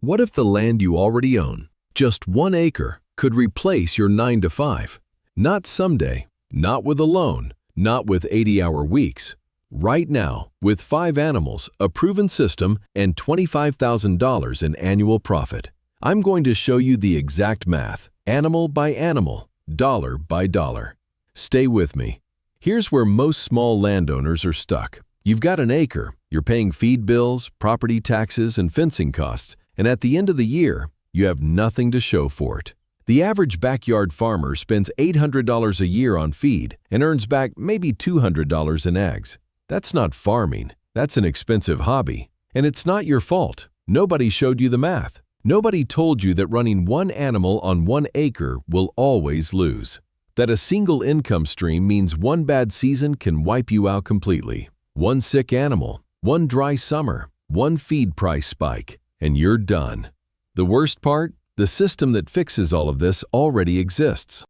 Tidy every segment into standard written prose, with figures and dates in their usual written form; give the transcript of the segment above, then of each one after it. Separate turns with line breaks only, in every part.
What if the land you already own, just 1 acre, could replace your 9 to 5? Not someday, not with a loan, not with 80-hour weeks. Right now, with 5 animals, a proven system, and $25,000 in annual profit. I'm going to show you the exact math, animal by animal, dollar by dollar. Stay with me. Here's where most small landowners are stuck. You've got an acre, you're paying feed bills, property taxes, and fencing costs, and at the end of the year, you have nothing to show for it. The average backyard farmer spends $800 a year on feed and earns back maybe $200 in eggs. That's not farming, that's an expensive hobby. And it's not your fault. Nobody showed you the math. Nobody told you that running 1 animal on 1 acre will always lose. That a single income stream means 1 bad season can wipe you out completely. 1 sick animal, 1 dry summer, 1 feed price spike, and you're done. The worst part? The system that fixes all of this already exists.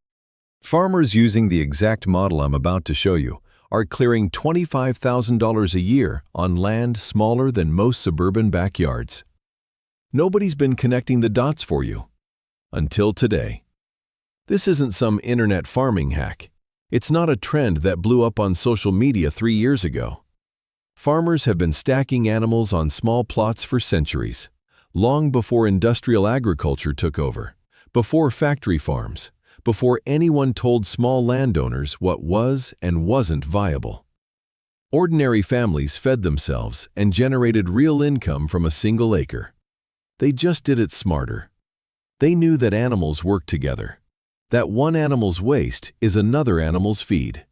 Farmers using the exact model I'm about to show you are clearing $25,000 a year on land smaller than most suburban backyards. Nobody's been connecting the dots for you. Until today. This isn't some internet farming hack. It's not a trend that blew up on social media 3 years ago. Farmers have been stacking animals on small plots for centuries, long before industrial agriculture took over, before factory farms, before anyone told small landowners what was and wasn't viable. Ordinary families fed themselves and generated real income from a single acre. They just did it smarter. They knew that animals work together, that one animal's waste is another animal's feed,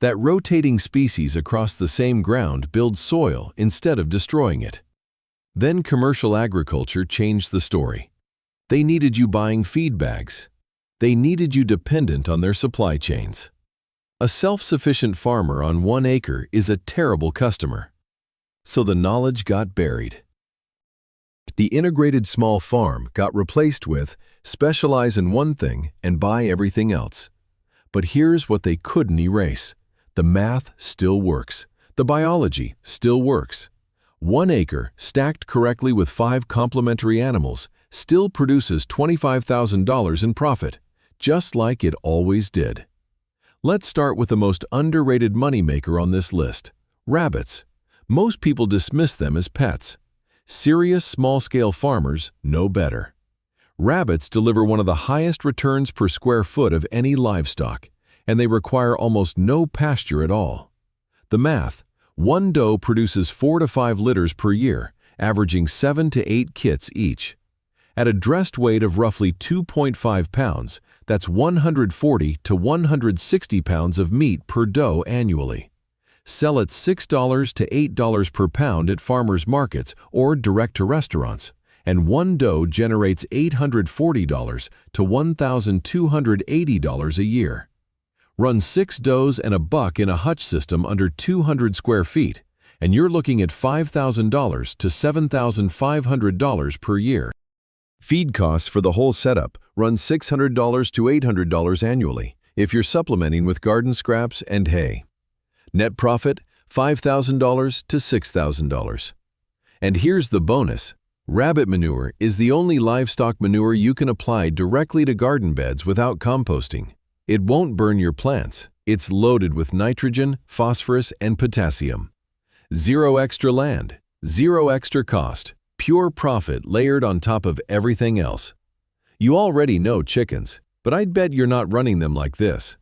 that rotating species across the same ground build soil instead of destroying it. Then commercial agriculture changed the story. They needed you buying feed bags. They needed you dependent on their supply chains. A self-sufficient farmer on 1 acre is a terrible customer. So the knowledge got buried. The integrated small farm got replaced with specialize in one thing and buy everything else. But here's what they couldn't erase. The math still works. The biology still works. 1 acre, stacked correctly with 5 complementary animals, still produces $25,000 in profit, just like it always did. Let's start with the most underrated moneymaker on this list, rabbits. Most people dismiss them as pets. Serious small-scale farmers know better. Rabbits deliver one of the highest returns per square foot of any livestock, and they require almost no pasture at all. The math: 1 doe produces 4 to 5 litters per year, averaging 7 to 8 kits each. At a dressed weight of roughly 2.5 pounds, that's 140 to 160 pounds of meat per doe annually. Sell at $6 to $8 per pound at farmers markets or direct to restaurants, and 1 doe generates $840 to $1,280 a year. Run 6 does and a buck in a hutch system under 200 square feet, and you're looking at $5,000 to $7,500 per year. Feed costs for the whole setup run $600 to $800 annually if you're supplementing with garden scraps and hay. Net profit, $5,000 to $6,000. And here's the bonus. Rabbit manure is the only livestock manure you can apply directly to garden beds without composting. It won't burn your plants. It's loaded with nitrogen, phosphorus, and potassium. 0 extra land, 0 extra cost, pure profit layered on top of everything else. You already know chickens, but I'd bet you're not running them like this.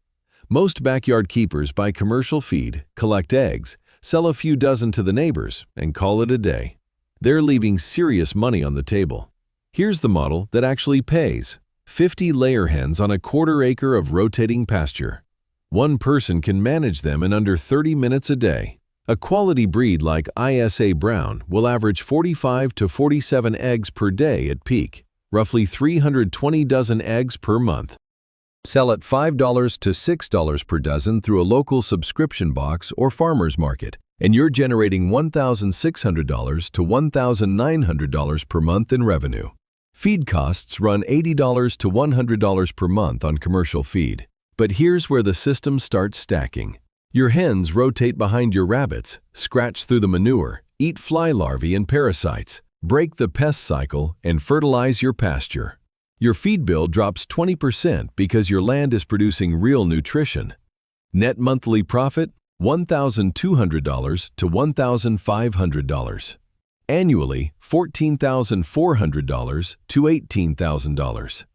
Most backyard keepers buy commercial feed, collect eggs, sell a few dozen to the neighbors, and call it a day. They're leaving serious money on the table. Here's the model that actually pays. 50 layer hens on a 1/4 acre of rotating pasture. One person can manage them in under 30 minutes a day. A quality breed like ISA Brown will average 45 to 47 eggs per day at peak, roughly 320 dozen eggs per month. Sell at $5 to $6 per dozen through a local subscription box or farmer's market, and you're generating $1,600 to $1,900 per month in revenue. Feed costs run $80 to $100 per month on commercial feed. But here's where the system starts stacking. Your hens rotate behind your rabbits, scratch through the manure, eat fly larvae and parasites, Break the pest cycle and fertilize your pasture. Your feed bill drops 20% because your land is producing real nutrition. Net monthly profit, $1,200 to $1,500. Annually, $14,400 to $18,000.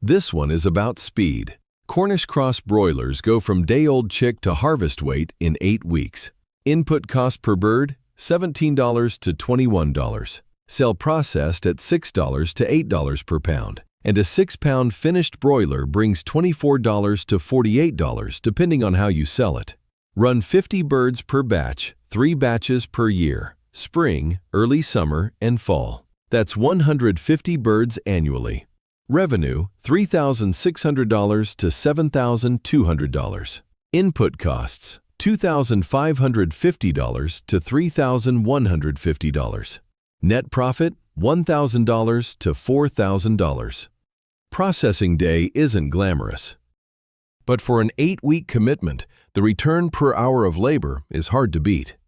This one is about speed. Cornish cross broilers go from day-old chick to harvest weight in 8 weeks. Input cost per bird, $17 to $21. Sell processed at $6 to $8 per pound. And a 6-pound finished broiler brings $24 to $48 depending on how you sell it. Run 50 birds per batch, 3 batches per year. Spring, early summer, and fall. That's 150 birds annually. Revenue, $3,600 to $7,200. Input costs, $2,550 to $3,150. Net profit, $1,000 to $4,000. Processing day isn't glamorous. But for an 8-week commitment, the return per hour of labor is hard to beat.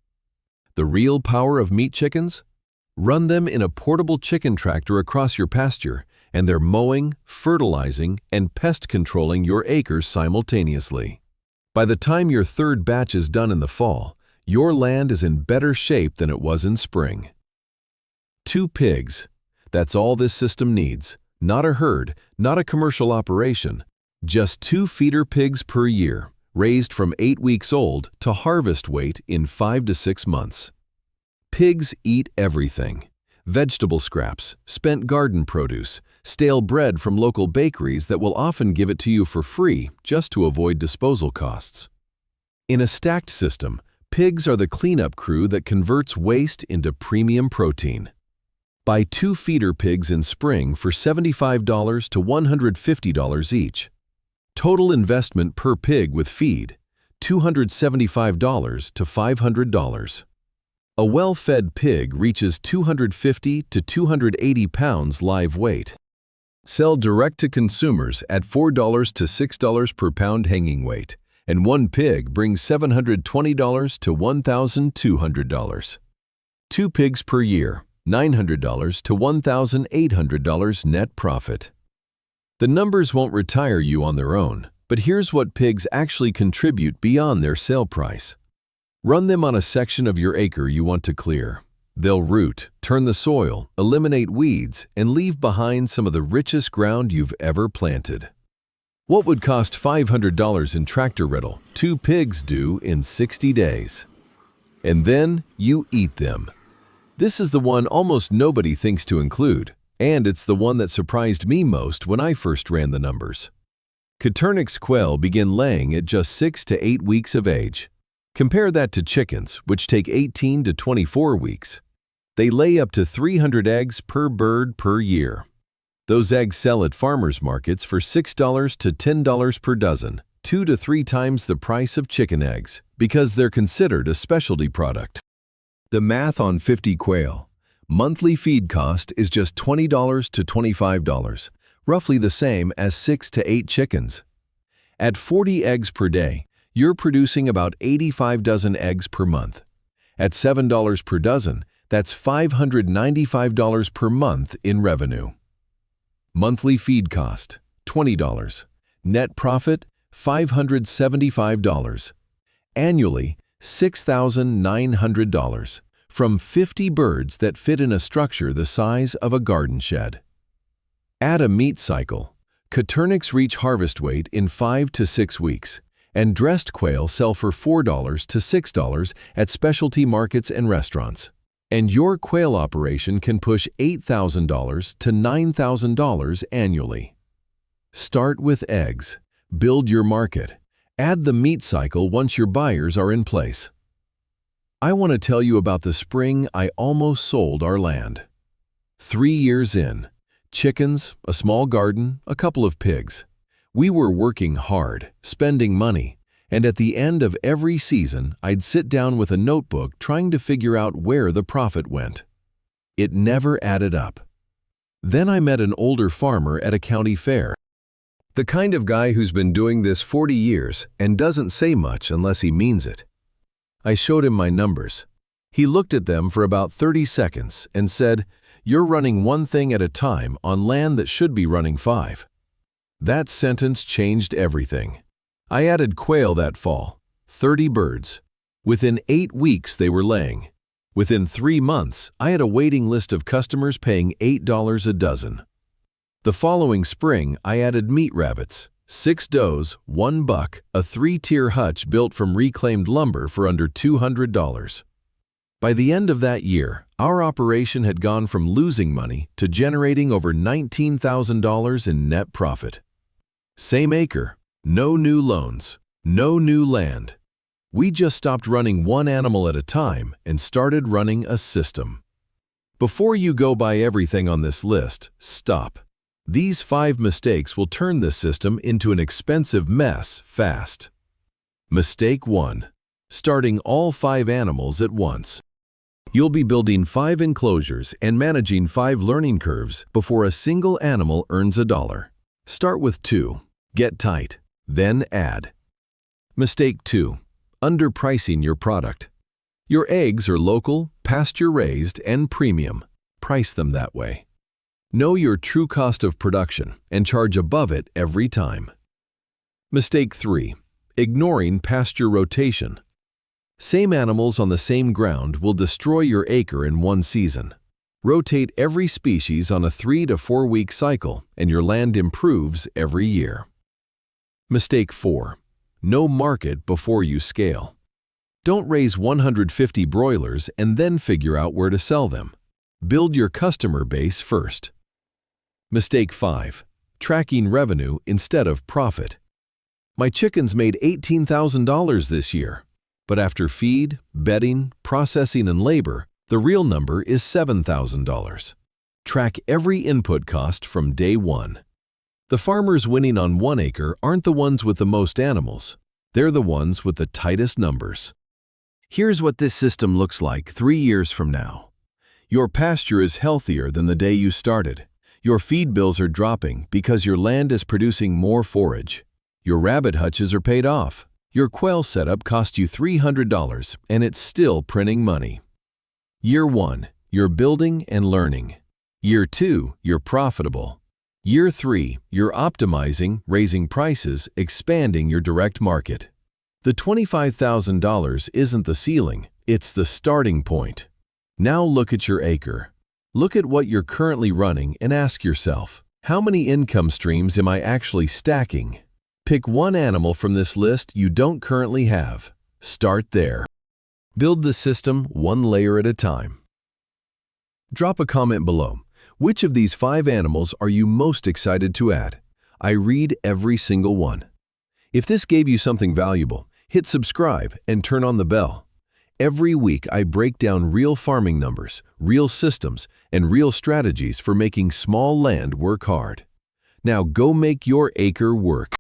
The real power of meat chickens? Run them in a portable chicken tractor across your pasture, and they're mowing, fertilizing, and pest controlling your acres simultaneously. By the time your 3rd batch is done in the fall, your land is in better shape than it was in spring. 2 pigs. That's all this system needs. Not a herd, not a commercial operation. Just 2 feeder pigs per year, raised from 8 weeks old to harvest weight in 5 to 6 months. Pigs eat everything. Vegetable scraps, spent garden produce, stale bread from local bakeries that will often give it to you for free just to avoid disposal costs. In a stacked system, pigs are the cleanup crew that converts waste into premium protein. Buy 2 feeder pigs in spring for $75 to $150 each. Total investment per pig with feed, $275 to $500. A well-fed pig reaches 250 to 280 pounds live weight. Sell direct to consumers at $4 to $6 per pound hanging weight, and 1 pig brings $720 to $1,200. 2 pigs per year, $900 to $1,800 net profit. The numbers won't retire you on their own, but here's what pigs actually contribute beyond their sale price. Run them on a section of your acre you want to clear. They'll root, turn the soil, eliminate weeds, and leave behind some of the richest ground you've ever planted. What would cost $500 in tractor rental, 2 pigs do in 60 days. And then you eat them. This is the one almost nobody thinks to include. And it's the one that surprised me most when I first ran the numbers. Coturnix quail begin laying at just 6 to 8 weeks of age. Compare that to chickens, which take 18 to 24 weeks. They lay up to 300 eggs per bird per year. Those eggs sell at farmers markets for $6 to $10 per dozen, 2 to 3 times the price of chicken eggs, because they're considered a specialty product. The math on 50 quail. Monthly feed cost is just $20 to $25, roughly the same as 6 to 8 chickens. At 40 eggs per day, you're producing about 85 dozen eggs per month. At $7 per dozen, that's $595 per month in revenue. Monthly feed cost, $20. Net profit, $575. Annually, $6,900. From 50 birds that fit in a structure the size of a garden shed. Add a meat cycle. Coturnix reach harvest weight in 5 to 6 weeks, and dressed quail sell for $4 to $6 at specialty markets and restaurants. And your quail operation can push $8,000 to $9,000 annually. Start with eggs. Build your market. Add the meat cycle once your buyers are in place. I want to tell you about the spring I almost sold our land. 3 years in, chickens, a small garden, a couple of pigs. We were working hard, spending money, and at the end of every season, I'd sit down with a notebook trying to figure out where the profit went. It never added up. Then I met an older farmer at a county fair. The kind of guy who's been doing this 40 years and doesn't say much unless he means it. I showed him my numbers. He looked at them for about 30 seconds and said, You're running one thing at a time on land that should be running 5. That sentence changed everything. I added quail that fall, 30 birds. Within 8 weeks they were laying. Within 3 months, I had a waiting list of customers paying $8 a dozen. The following spring, I added meat rabbits, 6 does, 1 buck, a 3-tier hutch built from reclaimed lumber for under $200. By the end of that year, our operation had gone from losing money to generating over $19,000 in net profit. Same acre, no new loans, no new land. We just stopped running one animal at a time and started running a system. Before you go buy everything on this list, stop. These 5 mistakes will turn this system into an expensive mess fast. Mistake 1. Starting all 5 animals at once. You'll be building 5 enclosures and managing 5 learning curves before a single animal earns $1. Start with 2. Get tight. Then add. Mistake 2. Underpricing your product. Your eggs are local, pasture-raised, and premium. Price them that way. Know your true cost of production and charge above it every time. Mistake 3. Ignoring pasture rotation. Same animals on the same ground will destroy your acre in one season. Rotate every species on a 3 to 4 week cycle and your land improves every year. Mistake 4. Know market before you scale. Don't raise 150 broilers and then figure out where to sell them. Build your customer base first. Mistake 5. Tracking revenue instead of profit. My chickens made $18,000 this year, but after feed, bedding, processing, and labor, the real number is $7,000. Track every input cost from day 1. The farmers winning on 1 acre aren't the ones with the most animals. They're the ones with the tightest numbers. Here's what this system looks like 3 years from now. Your pasture is healthier than the day you started. Your feed bills are dropping because your land is producing more forage. Your rabbit hutches are paid off. Your quail setup cost you $300 and it's still printing money. Year 1, you're building and learning. Year 2, you're profitable. Year 3, you're optimizing, raising prices, expanding your direct market. The $25,000 isn't the ceiling, it's the starting point. Now look at your acre. Look at what you're currently running and ask yourself, how many income streams am I actually stacking? Pick one animal from this list you don't currently have. Start there. Build the system one layer at a time. Drop a comment below. Which of these 5 animals are you most excited to add? I read every single one. If this gave you something valuable, hit subscribe and turn on the bell. Every week I break down real farming numbers, real systems, and real strategies for making small land work hard. Now go make your acre work.